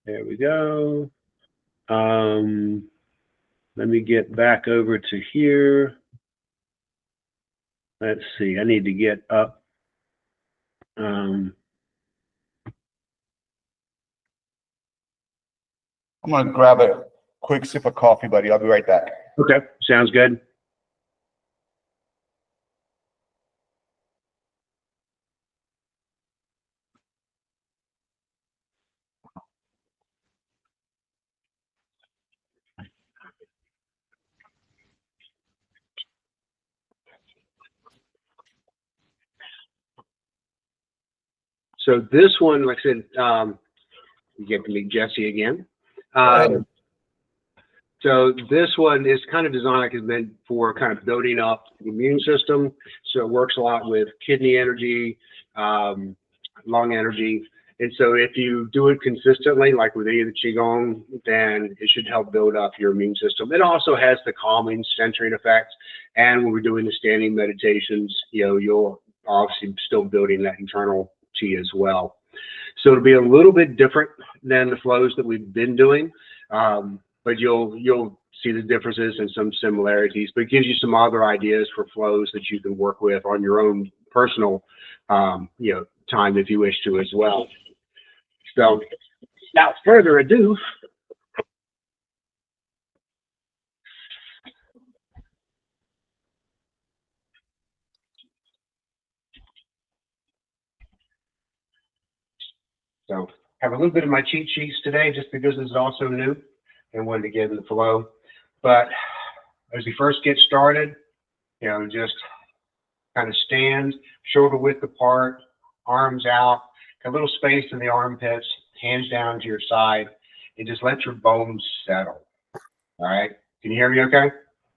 There we go. Let me get back over to here. Let's see, I need to get up. I'm going to grab a quick sip of coffee, buddy. I'll be right back. Okay, sounds good. So this one, like I said, you get to meet Jesse again. So this one is kind of designed like it's meant for kind of building up the immune system. So it works a lot with kidney energy, lung energy. And so if you do it consistently, like with any of the Qigong, then it should help build up your immune system. It also has the calming, centering effect. And when we're doing the standing meditations, you'll obviously still building that internal Qi as well. So it'll be a little bit different than the flows that we've been doing. But you'll see the differences and some similarities, but it gives you some other ideas for flows that you can work with on your own personal, time if you wish to as well. So, without further ado, so have a little bit of my cheat sheets today, just because this is also new and wanted to get in the flow. But as we first get started, just kind of stand shoulder width apart, arms out, a little space in the armpits, hands down to your side, and just let your bones settle. All right. Can you hear me okay?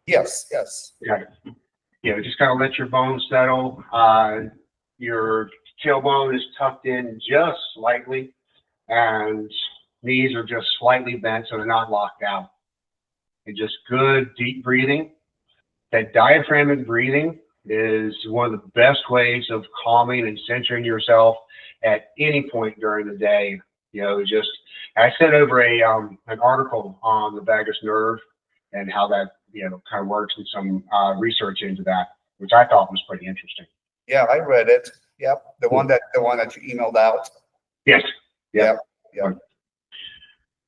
Yes, yes. Okay. Just kind of let your bones settle. Your tailbone is tucked in just slightly, and knees are just slightly bent so they're not locked out. And just good deep breathing. That diaphragmatic breathing is one of the best ways of calming and centering yourself at any point during the day. I sent over an article on the vagus nerve and how that kind of works, and some research into that, which I thought was pretty interesting. Yeah, I read it. Yep, the one that you emailed out. Yes. Yep.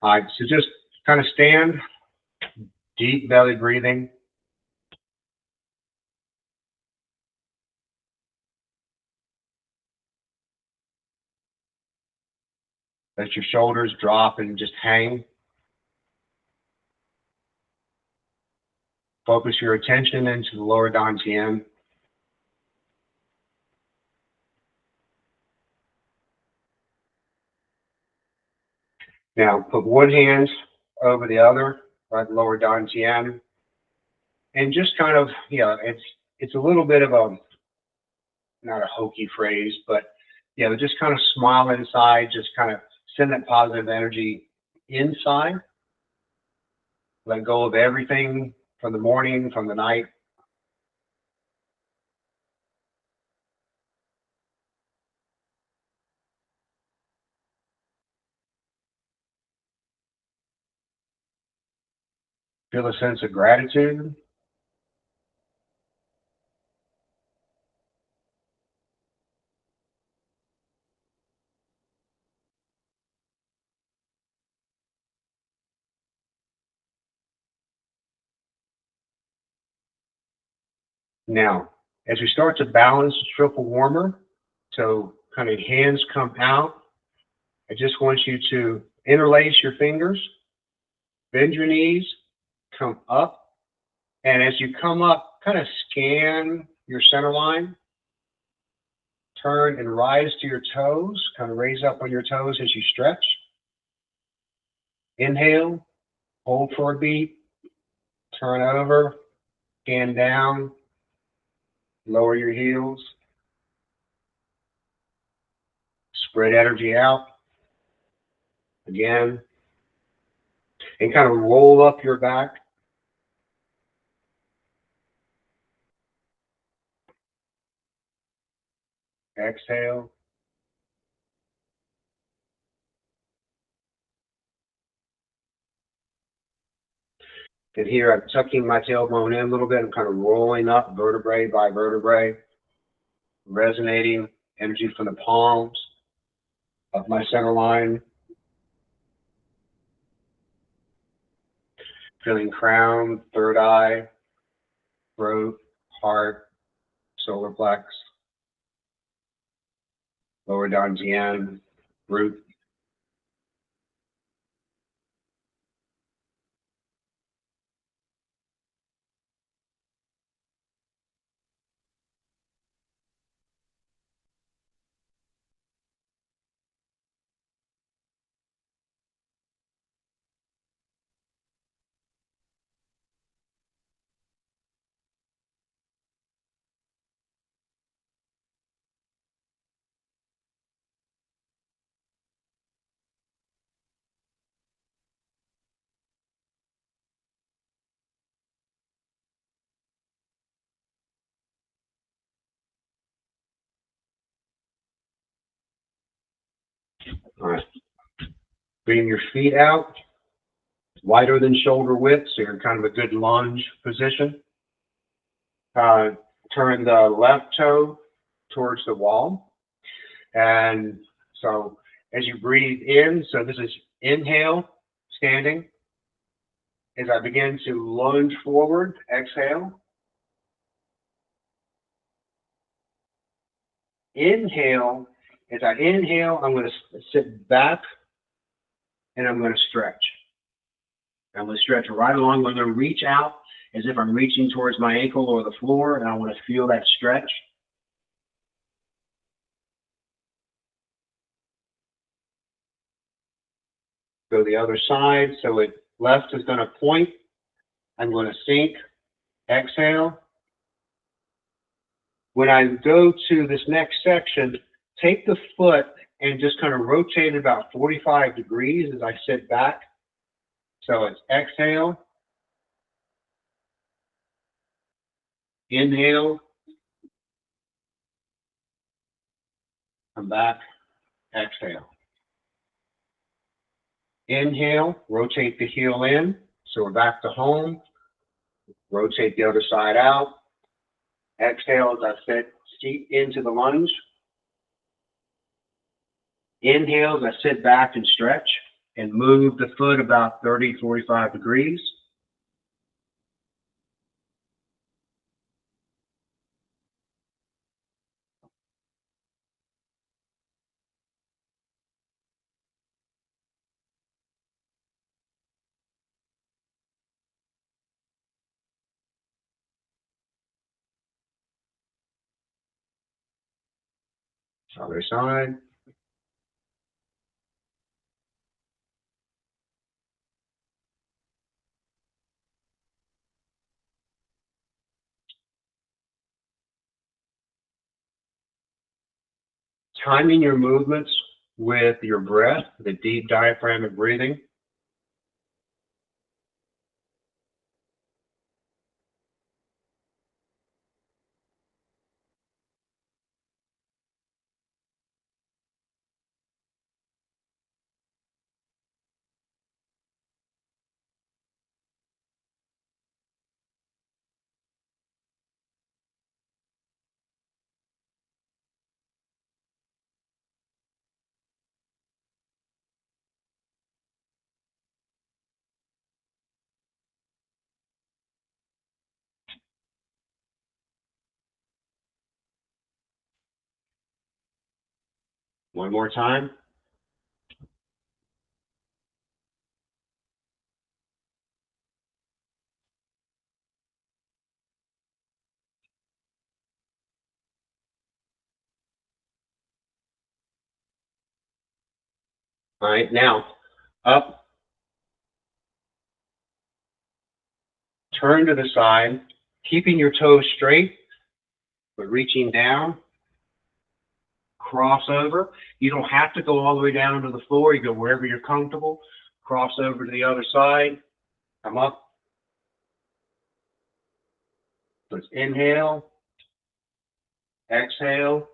All right, so just kind of stand, deep belly breathing. Let your shoulders drop and just hang. Focus your attention into the lower dantian. Now put one hand over the other, right, the lower dantian, and just kind of, it's a little bit of a, not a hokey phrase, but just kind of smile inside, just kind of send that positive energy inside. Let go of everything from the morning, from the night. Feel a sense of gratitude. Now, as we start to balance the triple warmer, so kind of hands come out, I just want you to interlace your fingers, bend your knees, come up, and as you come up, kind of scan your center line, turn and rise to your toes, kind of raise up on your toes as you stretch. Inhale, hold for a beat, turn over, scan down, lower your heels, spread energy out, again, and kind of roll up your back. Exhale. And here I'm tucking my tailbone in a little bit. I'm kind of rolling up vertebrae by vertebrae, resonating energy from the palms of my center line. Feeling crown, third eye, throat, heart, solar plex, lower danjian, root. All right. Bring your feet out, wider than shoulder width, so you're in kind of a good lunge position. Turn the left toe towards the wall. And so as you breathe in, so this is inhale, standing. As I begin to lunge forward, exhale. Inhale. As I inhale, I'm going to sit back and I'm going to stretch. I'm going to stretch right along. I'm going to reach out as if I'm reaching towards my ankle or the floor, and I want to feel that stretch. Go the other side. So it left is going to point. I'm going to sink. Exhale. When I go to this next section, take the foot and just kind of rotate it about 45 degrees as I sit back. So it's exhale, inhale, come back, exhale. Inhale, rotate the heel in. So we're back to home. Rotate the other side out. Exhale as I sit seat into the lunge. Inhale as I sit back and stretch and move the foot about 30, 45 degrees. Other side. Timing your movements with your breath, the deep diaphragmatic breathing. One more time. All right, now up, turn to the side, keeping your toes straight, but reaching down, cross over. You don't have to go all the way down to the floor. You go wherever you're comfortable. Cross over to the other side, come up. Let's inhale, exhale,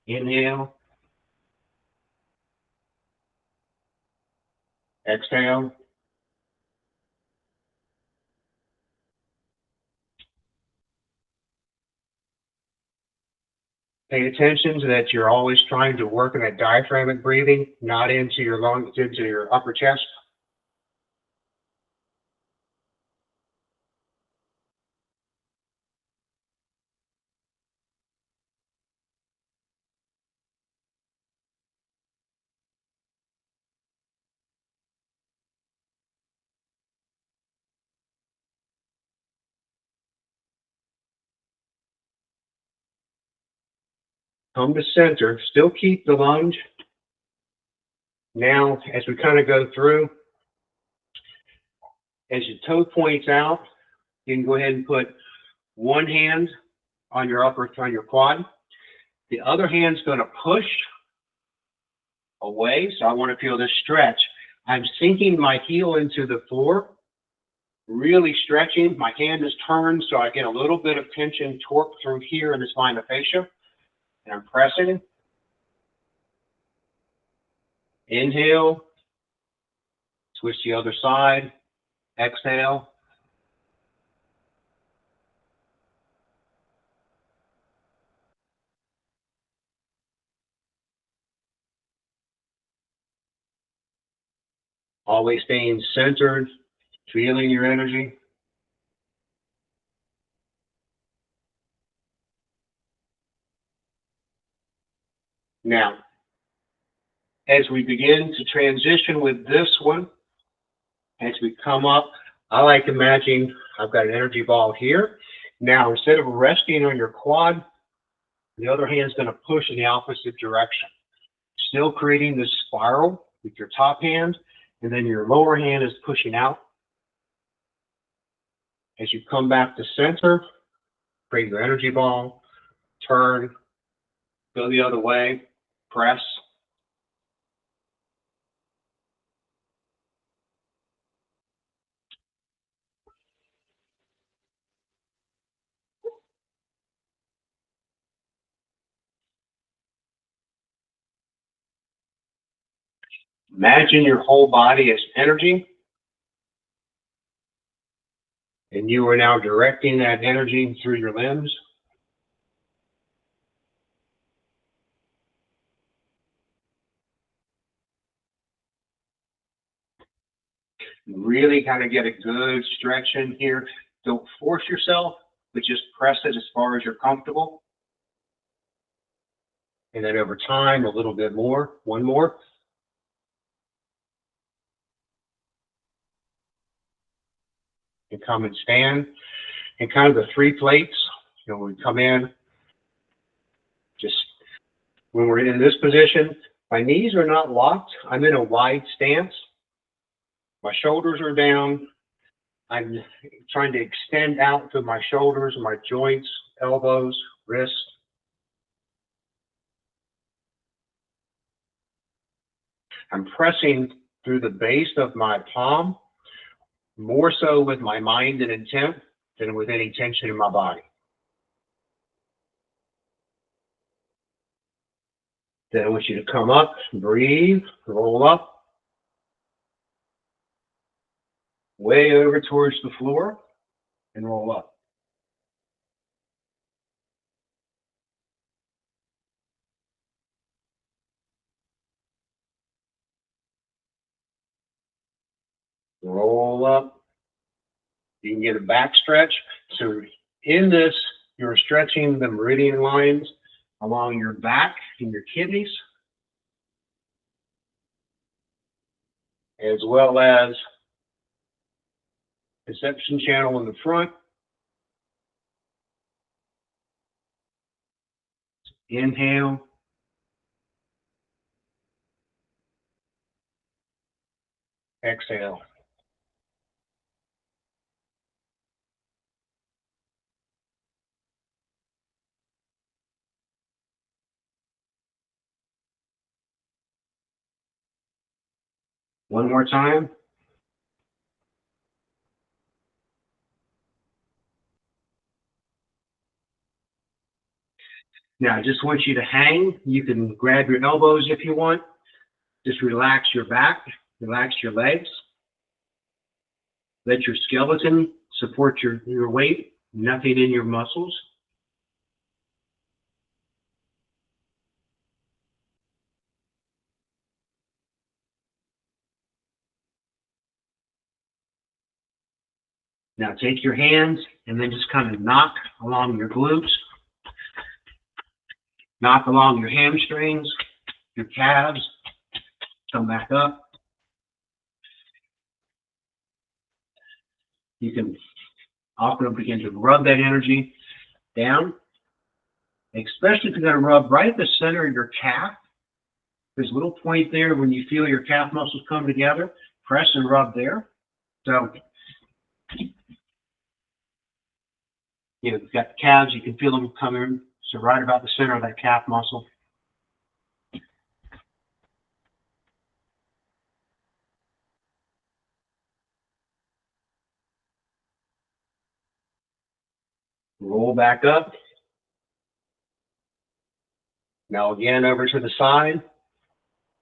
inhale, Exhale. Pay attention to that you're always trying to work in that diaphragmatic breathing, not into your lungs, into your upper chest. Come to center. Still keep the lunge. Now, as we kind of go through, as your toe points out, you can go ahead and put one hand on your quad. The other hand's going to push away. So I want to feel this stretch. I'm sinking my heel into the floor, really stretching. My hand is turned so I get a little bit of tension, torque through here in this line of fascia. And I'm pressing. Inhale. Switch the other side. Exhale. Always staying centered, feeling your energy. Now, as we begin to transition with this one, as we come up, I like imagining I've got an energy ball here. Now, instead of resting on your quad, the other hand's going to push in the opposite direction. Still creating this spiral with your top hand, and then your lower hand is pushing out. As you come back to center, create your energy ball, turn, go the other way, press. Imagine your whole body as energy, and you are now directing that energy through your limbs. Really kind of get a good stretch in here. Don't force yourself, but just press it as far as you're comfortable. And then over time, a little bit more, one more. And come and stand. And kind of the three plates, when we come in, just when we're in this position, my knees are not locked. I'm in a wide stance. My shoulders are down. I'm trying to extend out to my shoulders, my joints, elbows, wrists. I'm pressing through the base of my palm, more so with my mind and intent than with any tension in my body. Then I want you to come up, breathe, roll up, way over towards the floor, and roll up. Roll up. You can get a back stretch. So in this, you're stretching the meridian lines along your back and your kidneys, as well as perception channel in the front. Inhale. Exhale. One more time. Now, I just want you to hang. You can grab your elbows if you want. Just relax your back. Relax your legs. Let your skeleton support your weight, nothing in your muscles. Now take your hands and then just kind of knock along your glutes, knock along your hamstrings, your calves, come back up. You can often begin to rub that energy down, especially if you're going to rub right at the center of your calf. There's a little point there when you feel your calf muscles come together, press and rub there. So, you've got the calves, you can feel them coming, so right about the center of that calf muscle. Roll back up. Now again, over to the side,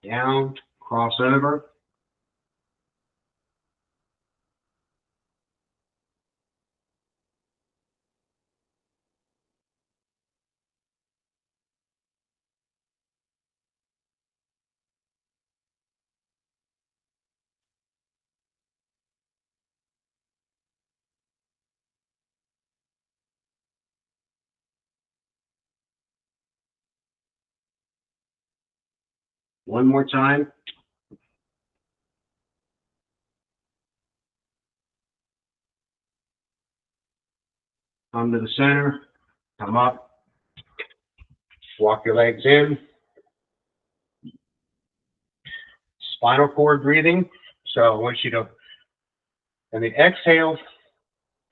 down, cross over. One more time. Come to the center, come up, walk your legs in. Spinal cord breathing. So I want you to, in the exhale,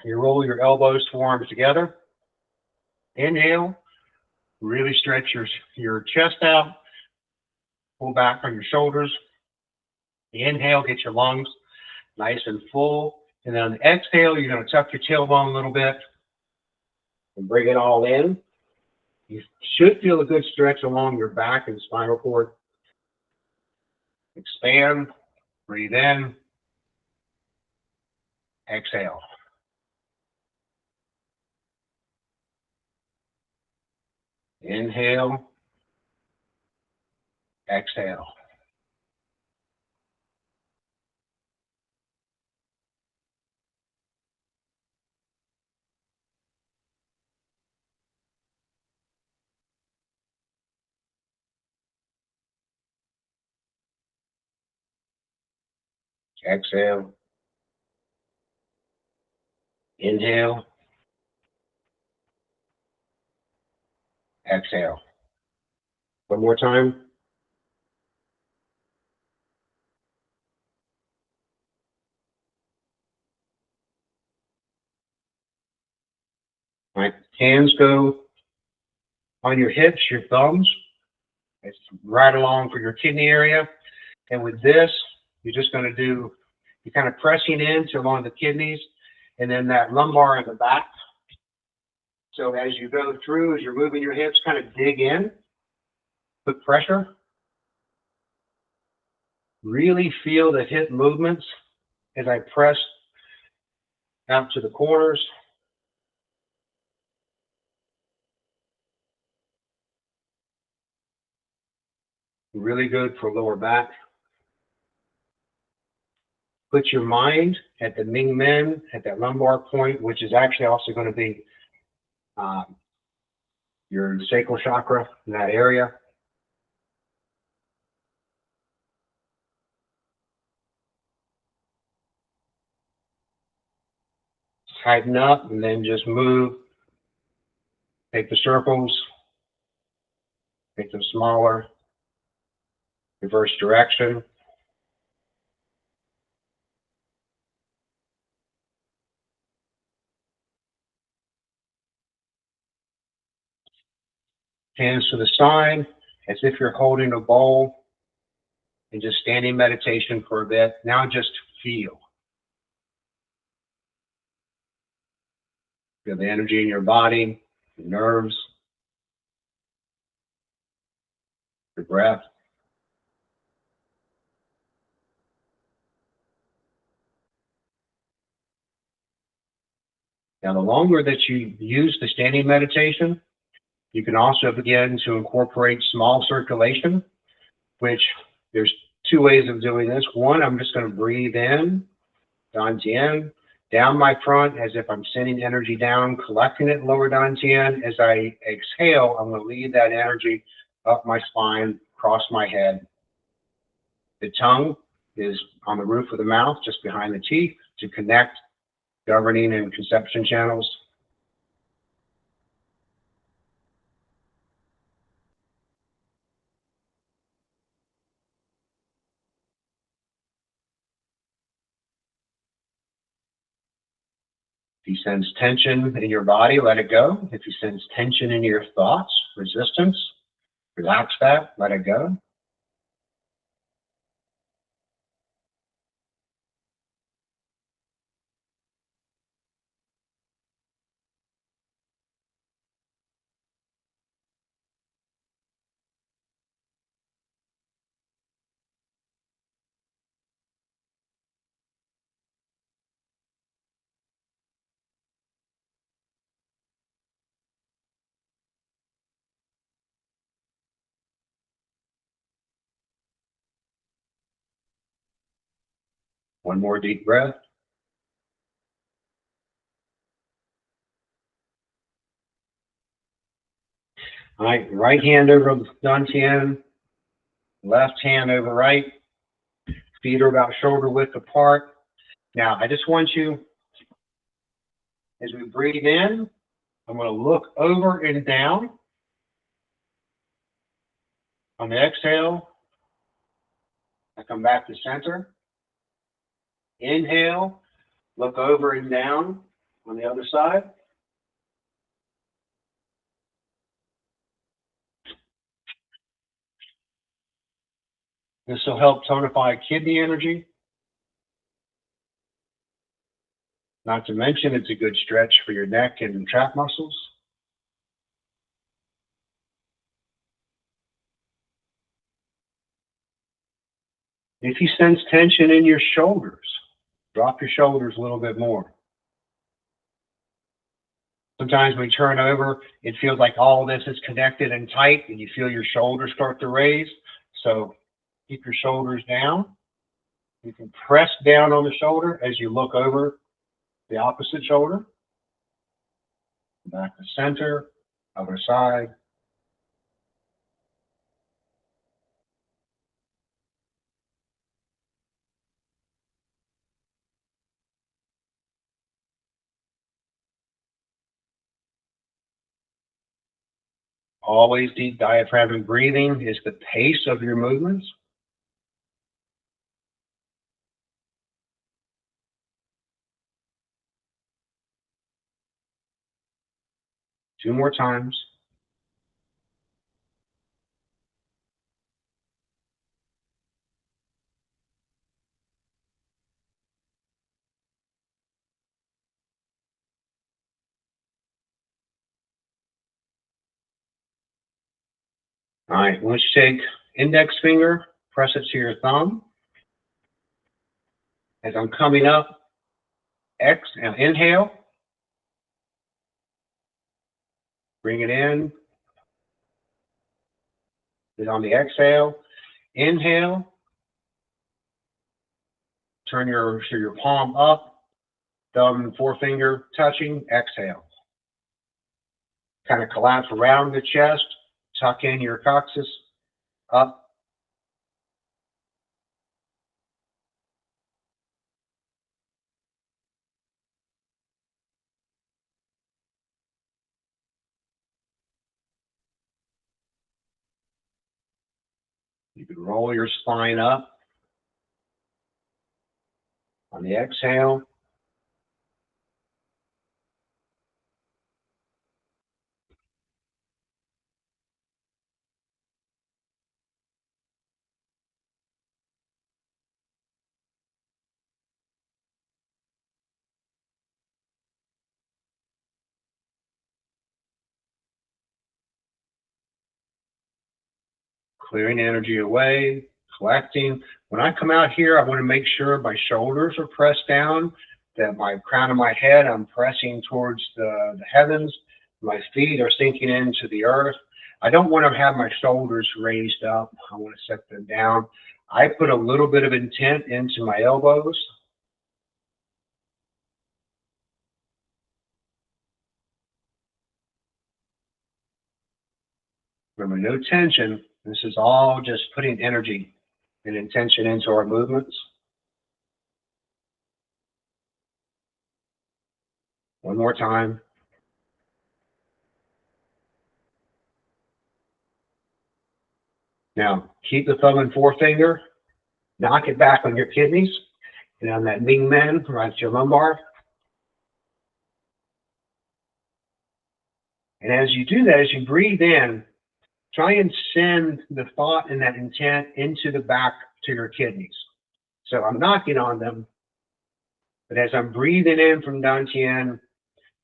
you roll your elbows, forearms together. Inhale, really stretch your chest out, pull back on your shoulders. Inhale, get your lungs nice and full. And then on the exhale, you're going to tuck your tailbone a little bit and bring it all in. You should feel a good stretch along your back and spinal cord. Expand, breathe in, exhale. Inhale, exhale. Exhale. Inhale. Exhale. One more time. All right. Hands go on your hips, your thumbs. It's right along for your kidney area. And with this, you're just going to do, you're kind of pressing in to along the kidneys and then that lumbar in the back. So as you go through, as you're moving your hips, kind of dig in, put pressure. Really feel the hip movements as I press out to the corners. Really good for lower back. Put your mind at the Ming Men, at that lumbar point, which is actually also going to be your sacral chakra in that area. Tighten up and then just move. Take the circles, make them smaller, reverse direction. Hands to the side, as if you're holding a bowl, and just standing meditation for a bit. Now just feel. Feel the energy in your body, your nerves, your breath. Now, the longer that you use the standing meditation, you can also begin to incorporate small circulation, which there's two ways of doing this. One, I'm just going to breathe in, dantian, down my front as if I'm sending energy down, collecting it lower dantian. As I exhale, I'm going to lead that energy up my spine, across my head. The tongue is on the roof of the mouth, just behind the teeth, to connect governing and conception channels. If you sense tension in your body, let it go. If you sense tension in your thoughts, resistance, relax that, let it go. One more deep breath. All right hand over dantian, left hand over right. Feet are about shoulder width apart. Now, I just want you, as we breathe in, I'm going to look over and down. On the exhale, I come back to center. Inhale, look over and down on the other side. This will help tonify kidney energy. Not to mention, it's a good stretch for your neck and trap muscles. If you sense tension in your shoulders, drop your shoulders a little bit more. Sometimes when you turn over, it feels like all of this is connected and tight, and you feel your shoulders start to raise. So keep your shoulders down. You can press down on the shoulder as you look over the opposite shoulder. Back to center, other side. Always deep diaphragmatic breathing is the pace of your movements. Two more times. All right, let's take index finger, press it to your thumb. As I'm coming up, inhale. Bring it in. Then on the exhale, inhale. Turn your palm up, thumb and forefinger touching, exhale. Kind of collapse around the chest, tuck in your coccyx, up. You can roll your spine up. On the exhale, clearing energy away, collecting. When I come out here, I want to make sure my shoulders are pressed down, that my crown of my head, I'm pressing towards the heavens. My feet are sinking into the earth. I don't want to have my shoulders raised up. I want to set them down. I put a little bit of intent into my elbows. Remember, no tension. This is all just putting energy and intention into our movements. One more time. Now, keep the thumb and forefinger. Knock it back on your kidneys and on that Ming Men, right to your lumbar. And as you do that, as you breathe in, try and send the thought and that intent into the back to your kidneys. So I'm knocking on them, but as I'm breathing in from Dantian,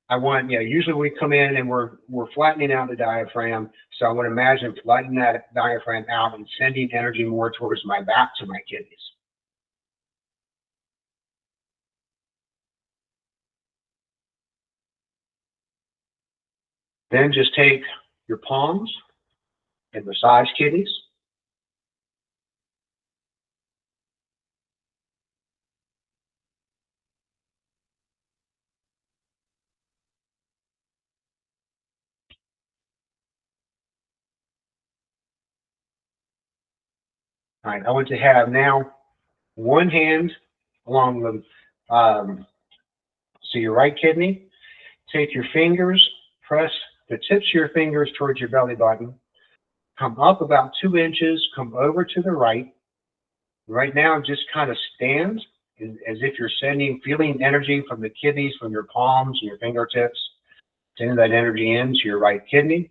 I want, usually we come in and we're flattening out the diaphragm. So I want to imagine flattening that diaphragm out and sending energy more towards my back to my kidneys. Then just take your palms and massage kidneys. All right, I want to have now one hand along the, so your right kidney. Take your fingers, press the tips of your fingers towards your belly button. Come up about 2 inches, come over to the right. Right now, just kind of stand as if you're feeling energy from the kidneys, from your palms and your fingertips. Send that energy into your right kidney.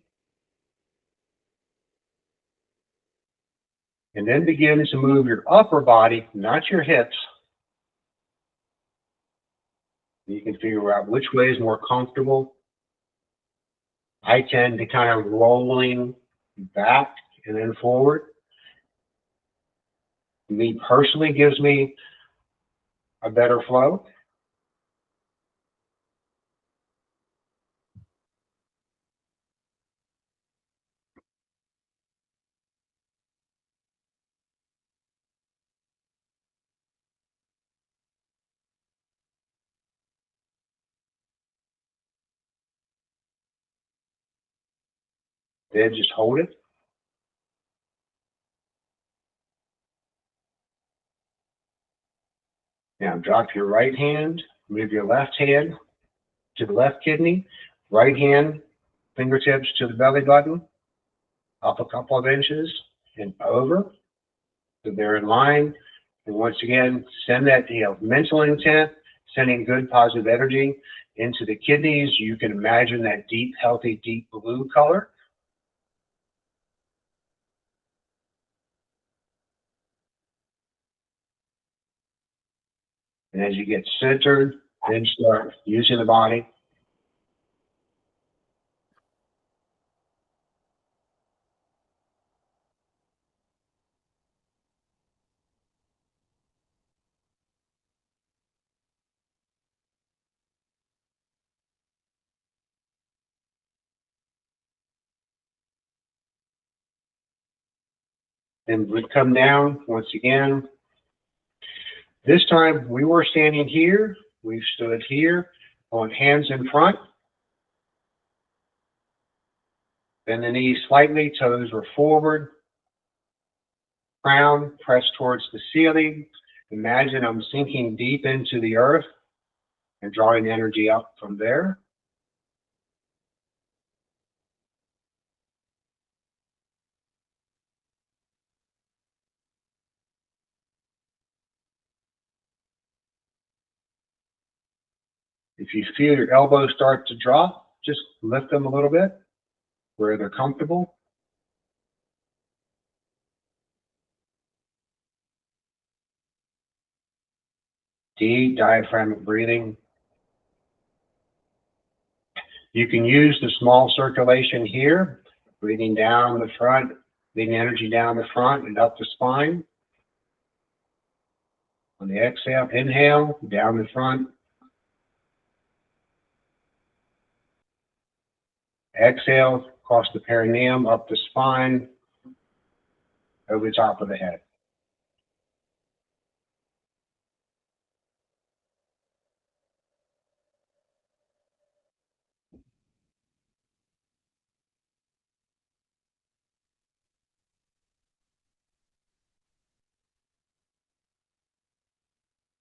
And then begin to move your upper body, not your hips. You can figure out which way is more comfortable. I tend to kind of rolling back and then forward. Me personally gives me a better flow. Then just hold it. Now drop your right hand, move your left hand to the left kidney, right hand, fingertips to the belly button, up a couple of inches and over. So they're in line. And once again, send that mental intent, sending good positive energy into the kidneys. You can imagine that deep, healthy, deep blue color. And as you get centered, then start using the body. Then we come down once again. This time we were standing here. We've stood here on hands in front. Bend the knees slightly, toes are forward. Crown pressed towards the ceiling. Imagine I'm sinking deep into the earth and drawing energy up from there. If you feel your elbows start to drop, just lift them a little bit where they're comfortable. Deep diaphragmatic breathing. You can use the small circulation here, breathing down the front, leading energy down the front and up the spine. On the exhale, inhale, down the front, Exhale across the perineum, up the spine, over the top of the head.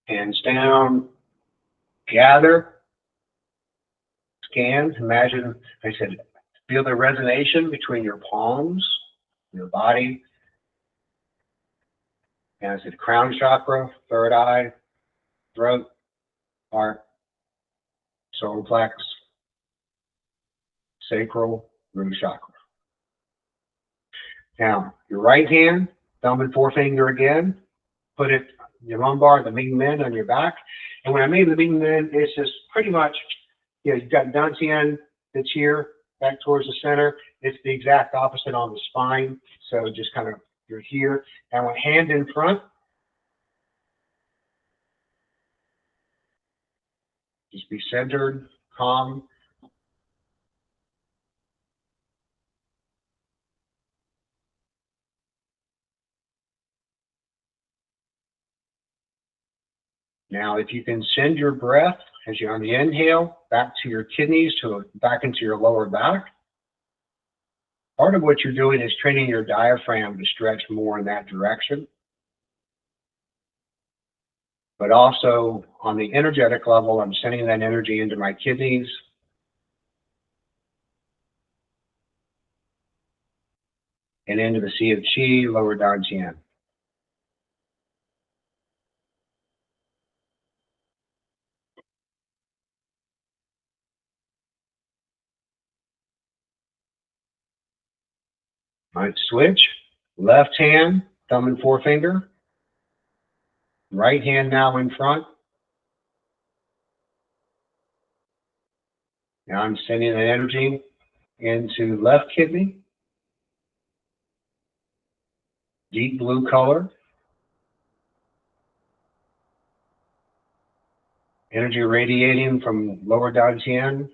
Hands down, gather, scan, imagine, I said, feel the resonation between your palms, your body, and I said crown chakra, third eye, throat, heart, solar plex, sacral, root chakra. Now, your right hand, thumb and forefinger again, put it, your lumbar, the Ming Men on your back. And when I made the Ming Men, it's just pretty much, you've got Dantian that's here, back towards the center. It's the exact opposite on the spine. So just kind of, you're here. And with hand in front, just be centered, calm. Now, if you can send your breath as you're on the inhale back to your kidneys, back into your lower back, part of what you're doing is training your diaphragm to stretch more in that direction. But also on the energetic level, I'm sending that energy into my kidneys, and into the Sea of Qi, lower Dantian. Might switch, left hand, thumb and forefinger, right hand now in front. Now I'm sending that energy into left kidney, deep blue color. Energy radiating from lower Dantian.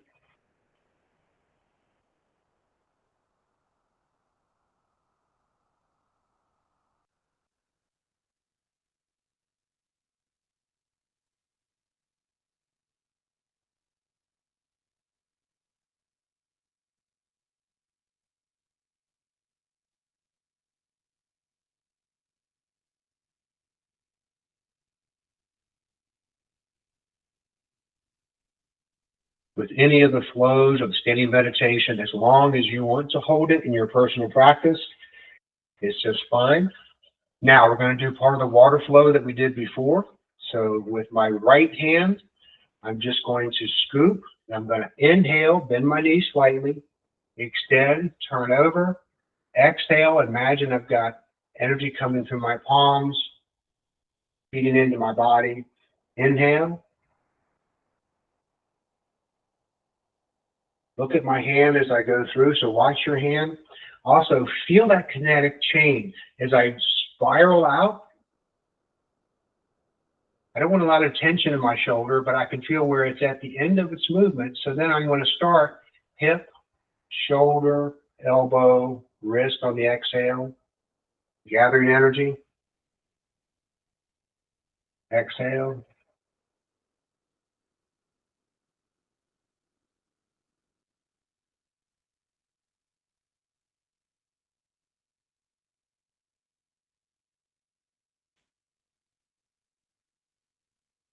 With any of the flows of standing meditation, as long as you want to hold it in your personal practice, it's just fine. Now we're going to do part of the water flow that we did before. So with my right hand, I'm just going to scoop. I'm going to inhale, bend my knees slightly, extend, turn over, exhale. Imagine I've got energy coming through my palms, feeding into my body. Inhale. Look at my hand as I go through, so watch your hand. Also, feel that kinetic chain. As I spiral out, I don't want a lot of tension in my shoulder, but I can feel where it's at the end of its movement. So then I'm going to start hip, shoulder, elbow, wrist on the exhale, gathering energy. Exhale.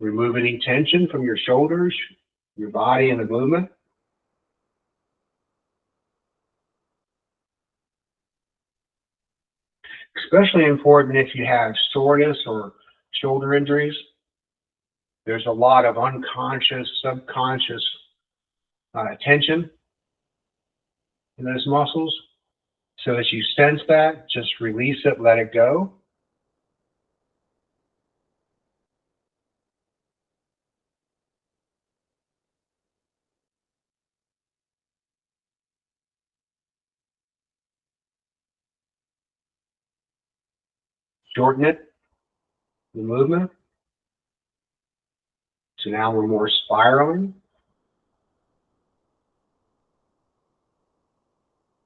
Remove any tension from your shoulders, your body, and the movement. Especially important if you have soreness or shoulder injuries. There's a lot of unconscious, subconscious tension in those muscles. So as you sense that, just release it, let it go. Shorten it, the movement. So now we're more spiraling.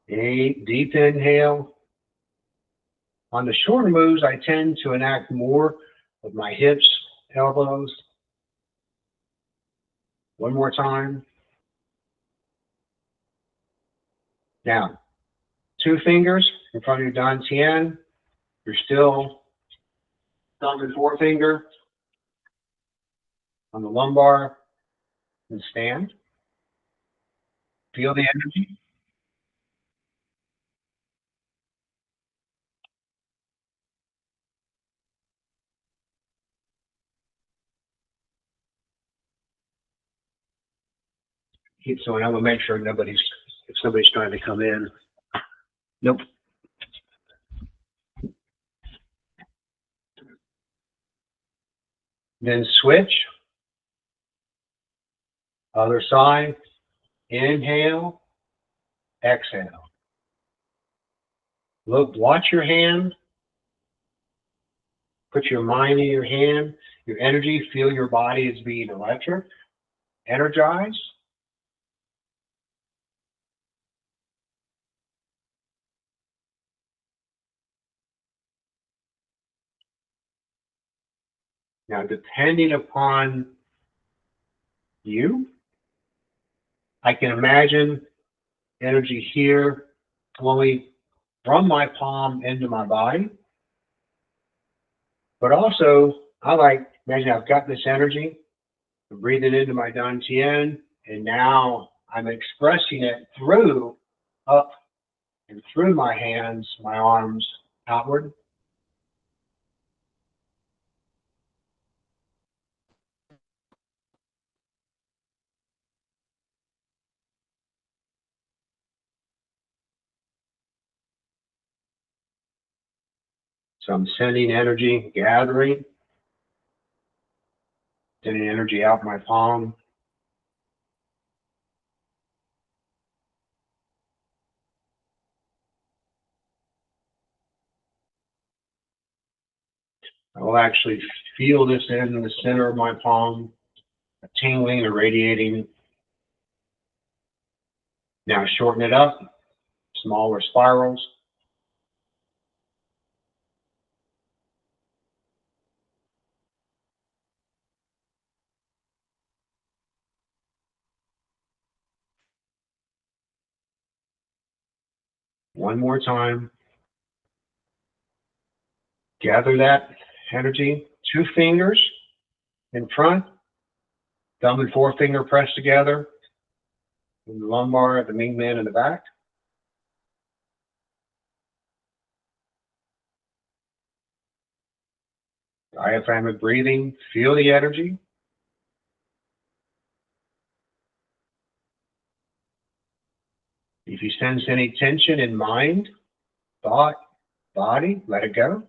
8, deep inhale. On the shorter moves, I tend to enact more of my hips, elbows. One more time. Now, 2 fingers in front of your dantian. You're still thumb and forefinger on the lumbar and stand. Feel the energy. So I'm gonna make sure if somebody's trying to come in. Nope. Then switch. Other side. Inhale. Exhale. Look, watch your hand. Put your mind in your hand, your energy, feel your body as being electric, energized. Now, depending upon you, I can imagine energy here flowing from my palm into my body. But also, imagine I've got this energy, I'm breathing into my dantian, and now I'm expressing it up and through my hands, my arms outward. So I'm sending energy, gathering, sending energy out my palm. I will actually feel this in the center of my palm, a tingling, irradiating. Now shorten it up, smaller spirals. One more time. Gather that energy. 2 fingers in front, thumb and forefinger pressed together, in the lumbar, the Ming Men in the back. Diaphragmatic breathing, feel the energy. If you sense any tension in mind, thought, body, let it go.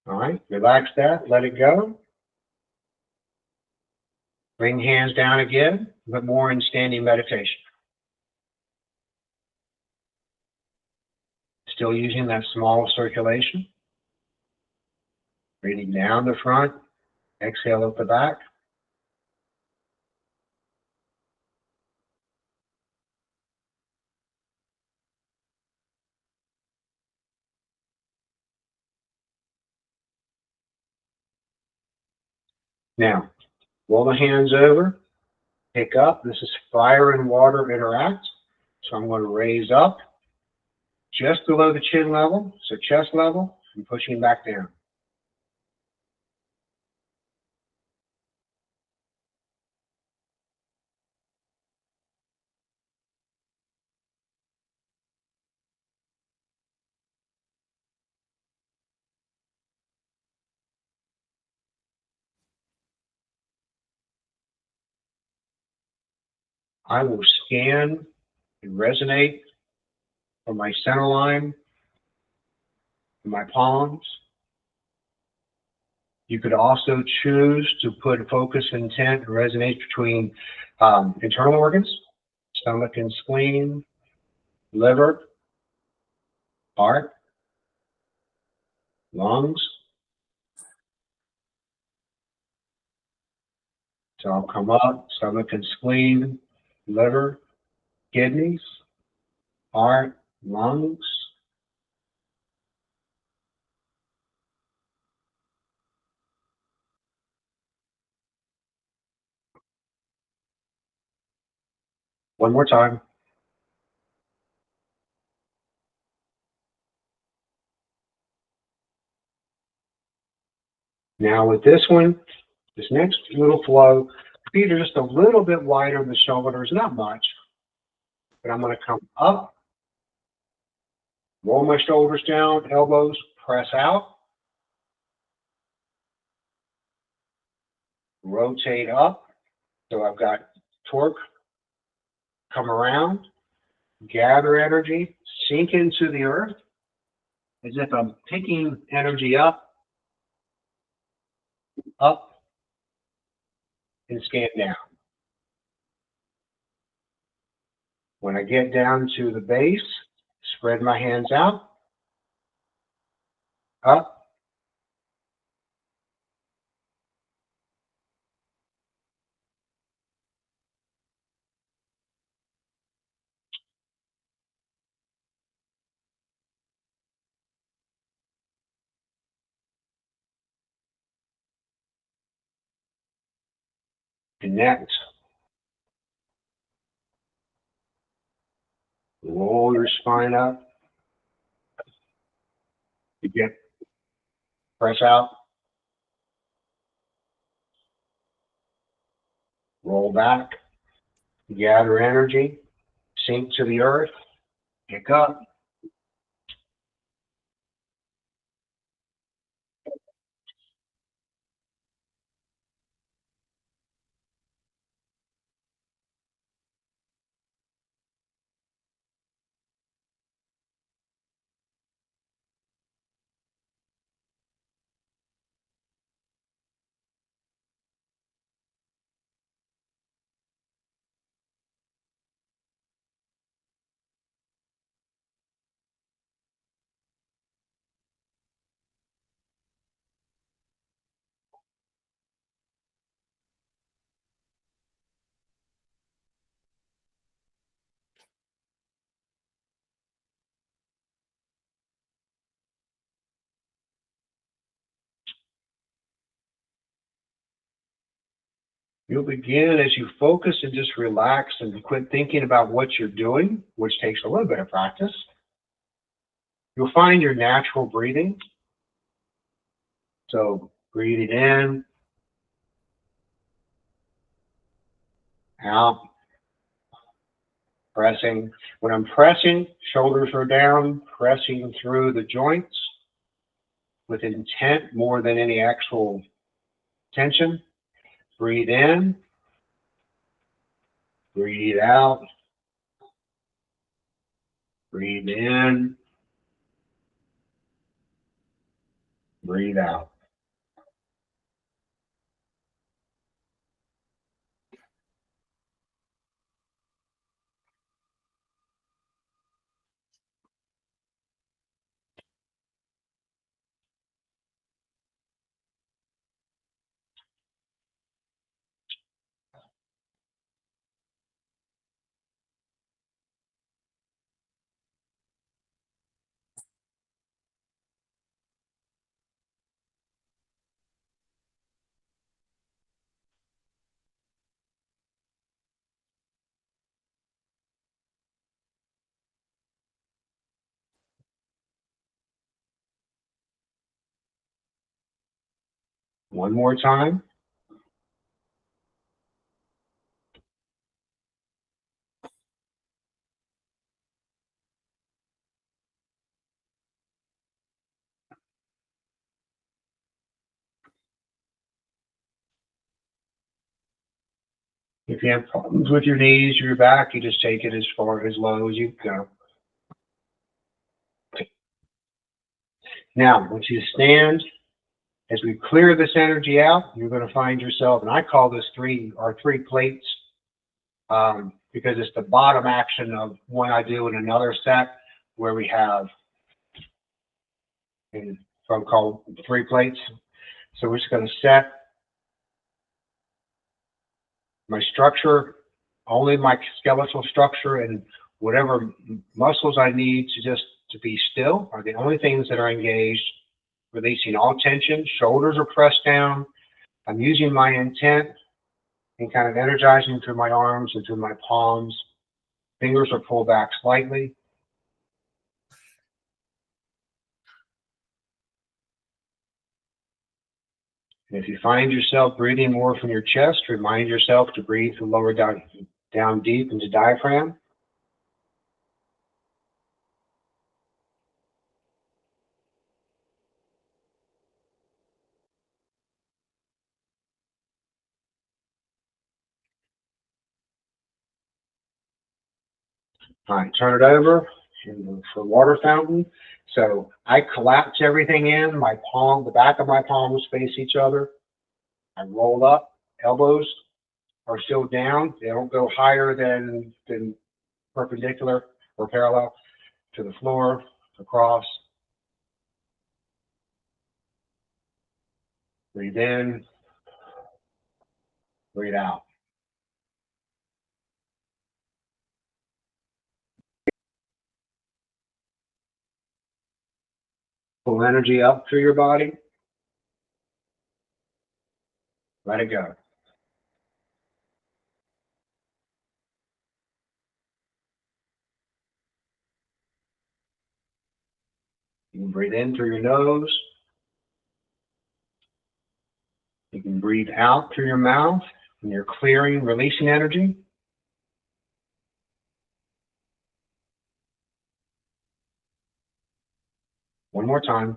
All right, relax that, let it go. Bring hands down again, but more in standing meditation. Still using that small circulation. Breathing down the front, exhale up the back. Now, roll the hands over, pick up. This is fire and water interact. So I'm going to raise up just below the chin level, so chest level, and pushing back down. I will scan and resonate from my center line to my palms. You could also choose to put focus, intent, and resonate between internal organs, stomach and spleen, liver, heart, lungs. So I'll come up, stomach and spleen, liver, kidneys, heart, lungs. One more time. Now with this one, this next little flow, feet are just a little bit wider than the shoulders, not much, but I'm going to come up, roll my shoulders down, elbows, press out, rotate up. So I've got torque, come around, gather energy, sink into the earth as if I'm picking energy up, and scan down. When I get down to the base, spread my hands out, up, connect, roll your spine up, you get, press out, roll back, gather energy, sink to the earth, pick up, you'll begin as you focus and just relax and quit thinking about what you're doing, which takes a little bit of practice. You'll find your natural breathing. So breathing in, out, pressing. When I'm pressing, shoulders are down, pressing through the joints with intent more than any actual tension. Breathe in, breathe out, breathe in, breathe out. One more time. If you have problems with your knees, your back, you just take it as far, as low as you go. Now, once you stand, as we clear this energy out, you're going to find yourself, and I call this three plates, because it's the bottom action of one I do in another set where we have from called 3 plates. So we're just going to set My structure, only my skeletal structure and whatever muscles I need to be still are the only things that are engaged, releasing all tension. Shoulders are pressed down. I'm using my intent and kind of energizing through my arms and through my palms. Fingers are pulled back slightly. And if you find yourself breathing more from your chest, remind yourself to breathe the lower down deep into diaphragm. All right, turn it over for water fountain. So I collapse everything in. My palm, the back of my palms face each other. I roll up. Elbows are still down. They don't go higher than perpendicular or parallel to the floor, across. Breathe in. Breathe out. Pull energy up through your body. Let it go. You can breathe in through your nose. You can breathe out through your mouth, and you're clearing, releasing energy. One more time.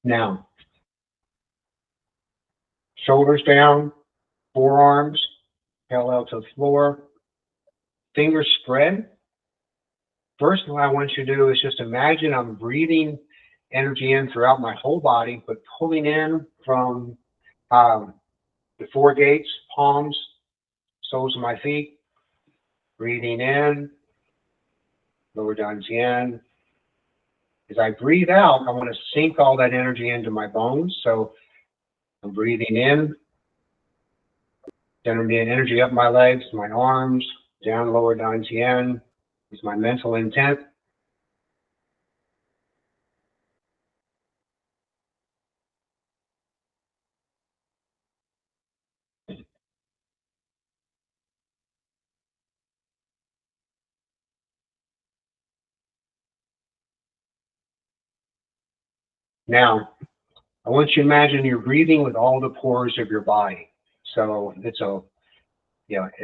Now, shoulders down, forearms parallel to the floor, fingers spread. First, what I want you to do is just imagine I'm breathing energy in throughout my whole body, but pulling in from the four gates, palms, soles of my feet, breathing in, lower dantian. As I breathe out, I want to sink all that energy into my bones. So I'm breathing in, sending energy up my legs, my arms, down lower dantian is my mental intent. Now, I want you to imagine you're breathing with all the pores of your body. So it's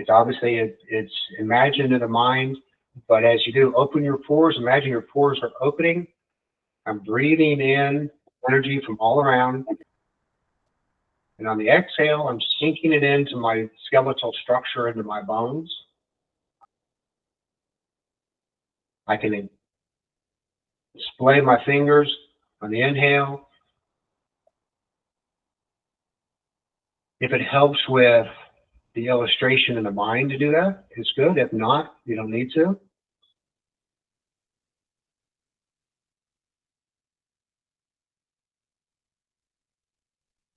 obviously it's imagined in the mind, but as you do, open your pores, imagine your pores are opening. I'm breathing in energy from all around. And on the exhale, I'm sinking it into my skeletal structure, into my bones. I can display my fingers on the inhale. If it helps with the illustration in the mind to do that, it's good. If not, you don't need to.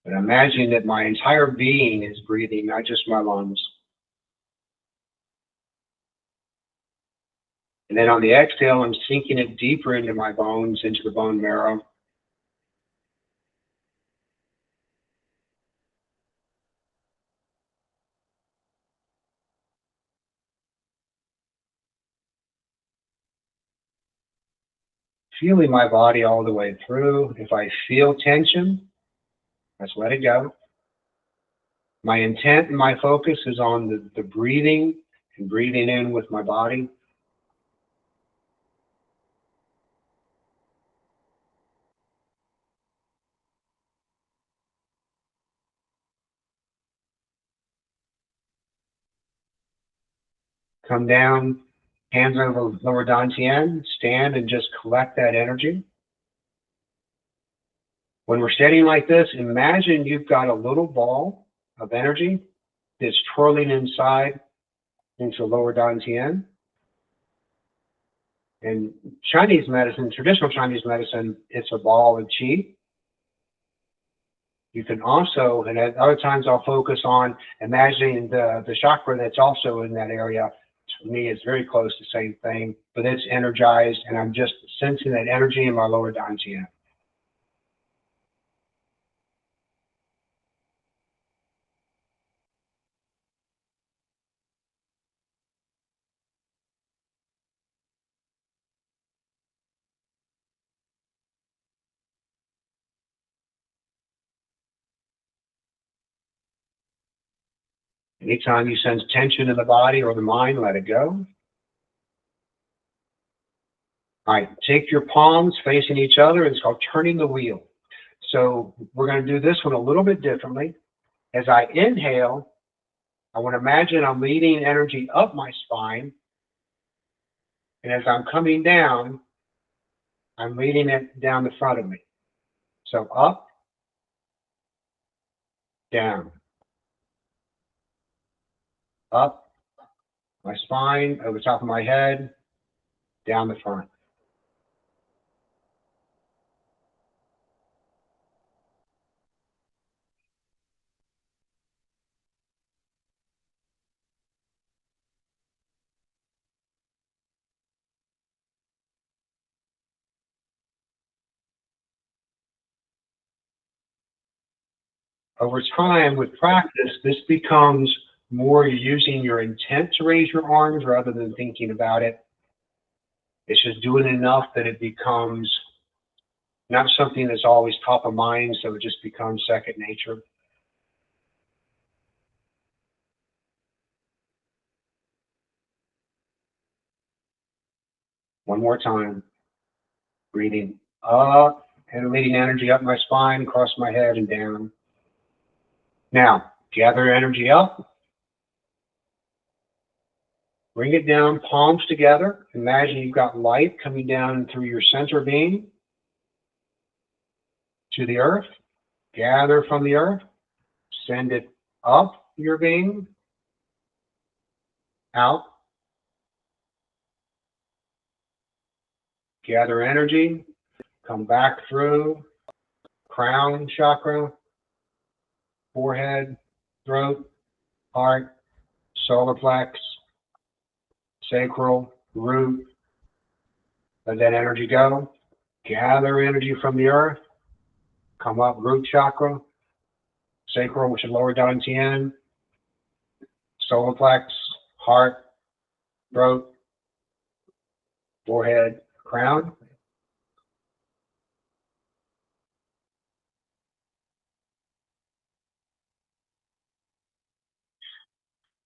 But imagine that my entire being is breathing, not just my lungs. And then on the exhale, I'm sinking it deeper into my bones, into the bone marrow. Feeling my body all the way through. If I feel tension, let's let it go. My intent and my focus is on the breathing and breathing in with my body. Come down, hands over lower dantian, stand and just collect that energy. When we're standing like this, imagine you've got a little ball of energy that's twirling inside into lower dantian. In Chinese medicine, traditional Chinese medicine, it's a ball of qi. You can also, and at other times I'll focus on imagining the chakra that's also in that area. To me, it's very close to the same thing, but it's energized, and I'm just sensing that energy in my lower dantian. Anytime you sense tension in the body or the mind, let it go. All right, take your palms facing each other. It's called turning the wheel. So we're going to do this one a little bit differently. As I inhale, I want to imagine I'm leading energy up my spine. And as I'm coming down, I'm leading it down the front of me. So up, down, up, my spine, over the top of my head, down the front. Over time, with practice, this becomes more using your intent to raise your arms rather than thinking about it. It's just doing enough that it becomes not something that's always top of mind, so it just becomes second nature. One more time. Breathing up and leading energy up my spine, across my head and down. Now, gather energy up. Bring it down, palms together. Imagine you've got light coming down through your center being to the earth. Gather from the earth. Send it up your being, out. Gather energy. Come back through crown chakra, forehead, throat, heart, solar plex, sacral, root. Let that energy go. Gather energy from the earth. Come up root chakra, sacral, which is lower dantian, solar plex, heart, throat, forehead, crown.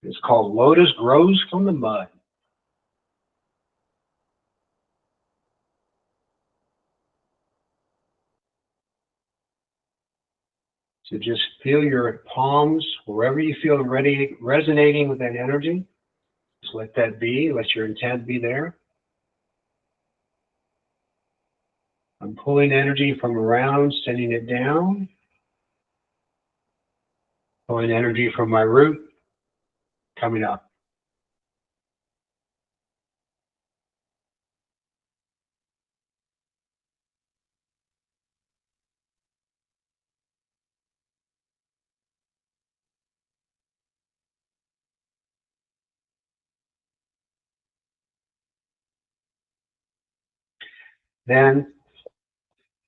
It's called Lotus Grows from the Mud. So just feel your palms, wherever you feel ready, resonating with that energy. Just let that be, let your intent be there. I'm pulling energy from around, sending it down. Pulling energy from my root, coming up. Then,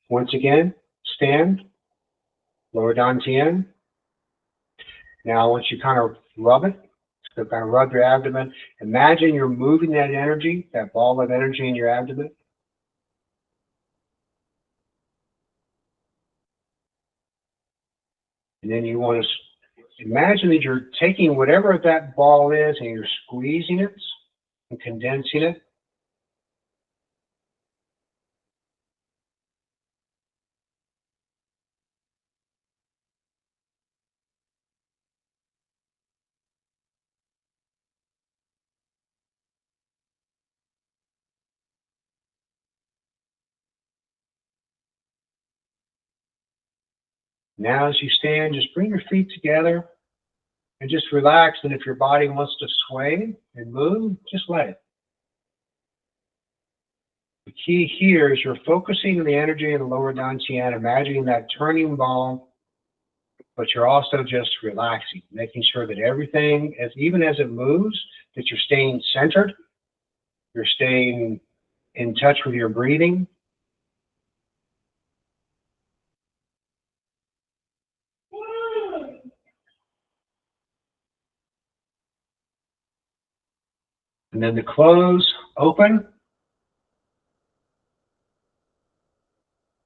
once again, stand, lower dantian. Now, I want you to kind of rub it. So kind of rub your abdomen. Imagine you're moving that energy, that ball of energy in your abdomen. And then you want to imagine that you're taking whatever that ball is and you're squeezing it and condensing it. Now, as you stand, just bring your feet together and just relax. And if your body wants to sway and move, just let it. The key here is you're focusing the energy in the lower dantian, imagining that turning ball, but you're also just relaxing, making sure that everything, even as it moves, that you're staying centered, you're staying in touch with your breathing. And then to close, open,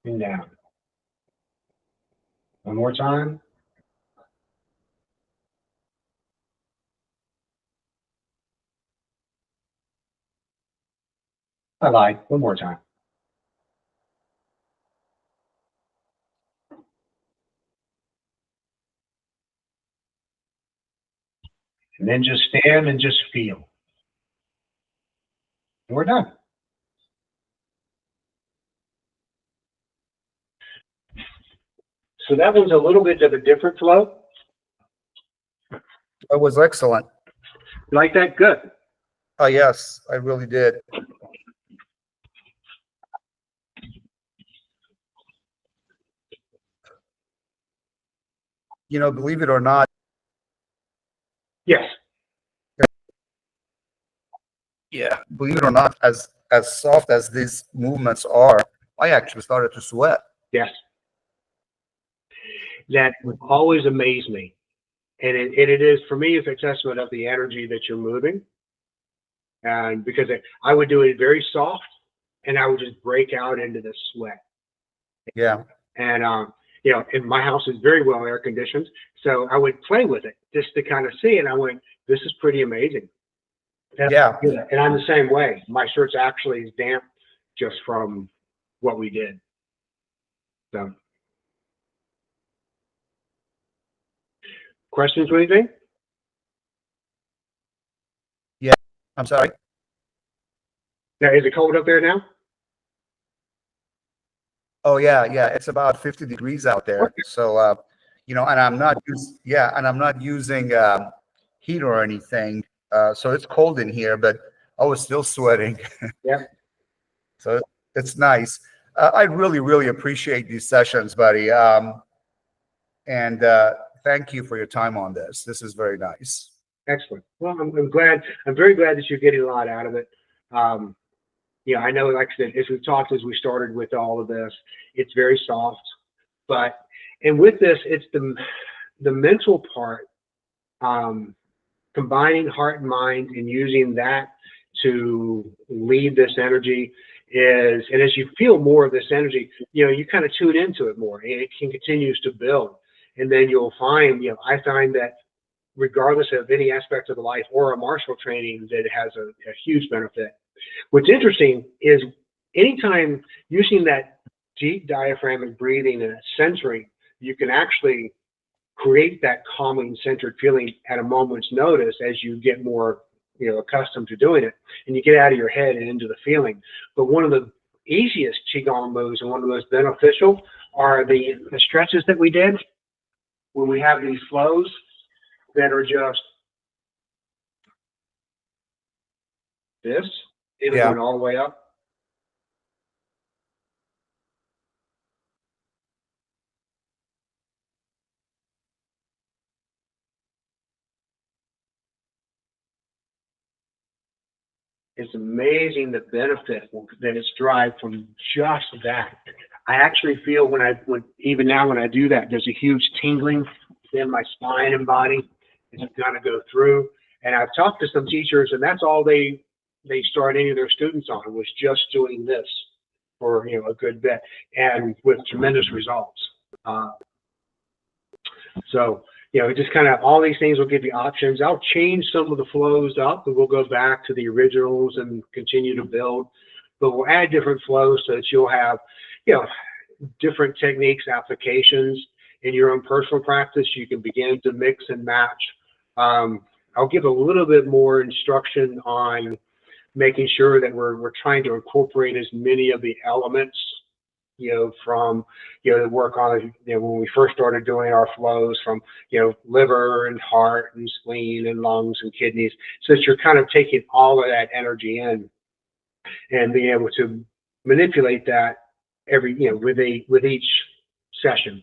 and down. One more time. I lied. One more time. And then just stand and just feel. And we're done. So that one's a little bit of a different flow. That was excellent. You like that? Good. Oh, yes, I really did. You know, believe it or not. Yes. Yeah, believe it or not, as soft as these movements are, I actually started to sweat. Yes. That would always amaze me. And it is, for me, it's a testament of the energy that you're moving. And because I would do it very soft, and I would just break out into the sweat. Yeah. And, you know, and my house is very well air conditioned. So I would play with it just to kind of see. And I went, this is pretty amazing. And Yeah. And I'm the same way. My shirt's actually damp just from what we did. So, questions or anything? Yeah. I'm sorry. Now, is it cold up there now? Oh yeah, yeah. It's about 50 degrees out there. Okay. So you know, and I'm not using heat or anything. So it's cold in here, but I was still sweating. Yeah. So it's nice. I really, really appreciate these sessions, buddy. And thank you for your time on this. This is very nice. Excellent. Well, I'm glad. I'm very glad that you're getting a lot out of it. Yeah, I know, like I said, as we've talked, as we started with all of this, it's very soft, and with this, it's the mental part, combining heart and mind and using that to lead this energy and as you feel more of this energy, you know, you kind of tune into it more and it continues to build. And then you'll find, you know, I find that regardless of any aspect of the life or a martial training, that it has a huge benefit. What's interesting is anytime using that deep diaphragmatic breathing and centering, you can actually create that calming, centered feeling at a moment's notice as you get more, you know, accustomed to doing it, and you get out of your head and into the feeling. But one of the easiest Qigong moves and one of the most beneficial are the stretches that we did when we have these flows that are just this, even going all the way up. It's amazing the benefit that it's derived from just that. I actually feel even now when I do that, there's a huge tingling in my spine and body as I kind of go through. And I've talked to some teachers, and that's all they start any of their students on, was just doing this for, you know, a good bit, and with tremendous results. So, you know, just kind of all these things will give you options. I'll change some of the flows up, and we'll go back to the originals and continue to build. But we'll add different flows so that you'll have, you know, different techniques, applications in your own personal practice. You can begin to mix and match. I'll give a little bit more instruction on making sure that we're trying to incorporate as many of the elements, you know, from, you know, the work on, you know, when we first started doing our flows, from, you know, liver and heart and spleen and lungs and kidneys, so that you're kind of taking all of that energy in and being able to manipulate that with each session.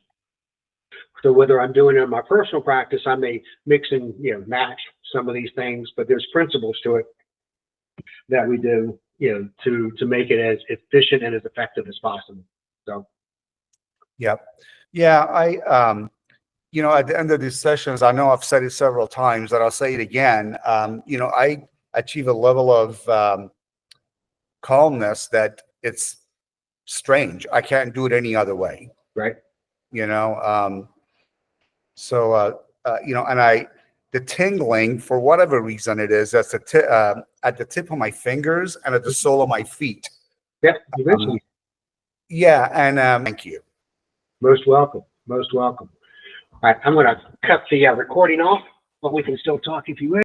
So whether I'm doing it in my personal practice, I may mix and match some of these things, but there's principles to it that we do, to make it as efficient and as effective as possible. So. Yep. Yeah. At the end of these sessions, I know I've said it several times, but I'll say it again. I achieve a level of calmness that it's strange. I can't do it any other way. Right. And the tingling, for whatever reason it is, that's at the tip of my fingers and at the sole of my feet. Yeah, you mentioned. Thank you. Most welcome. Most welcome. All right, I'm going to cut the recording off, but we can still talk if you wish.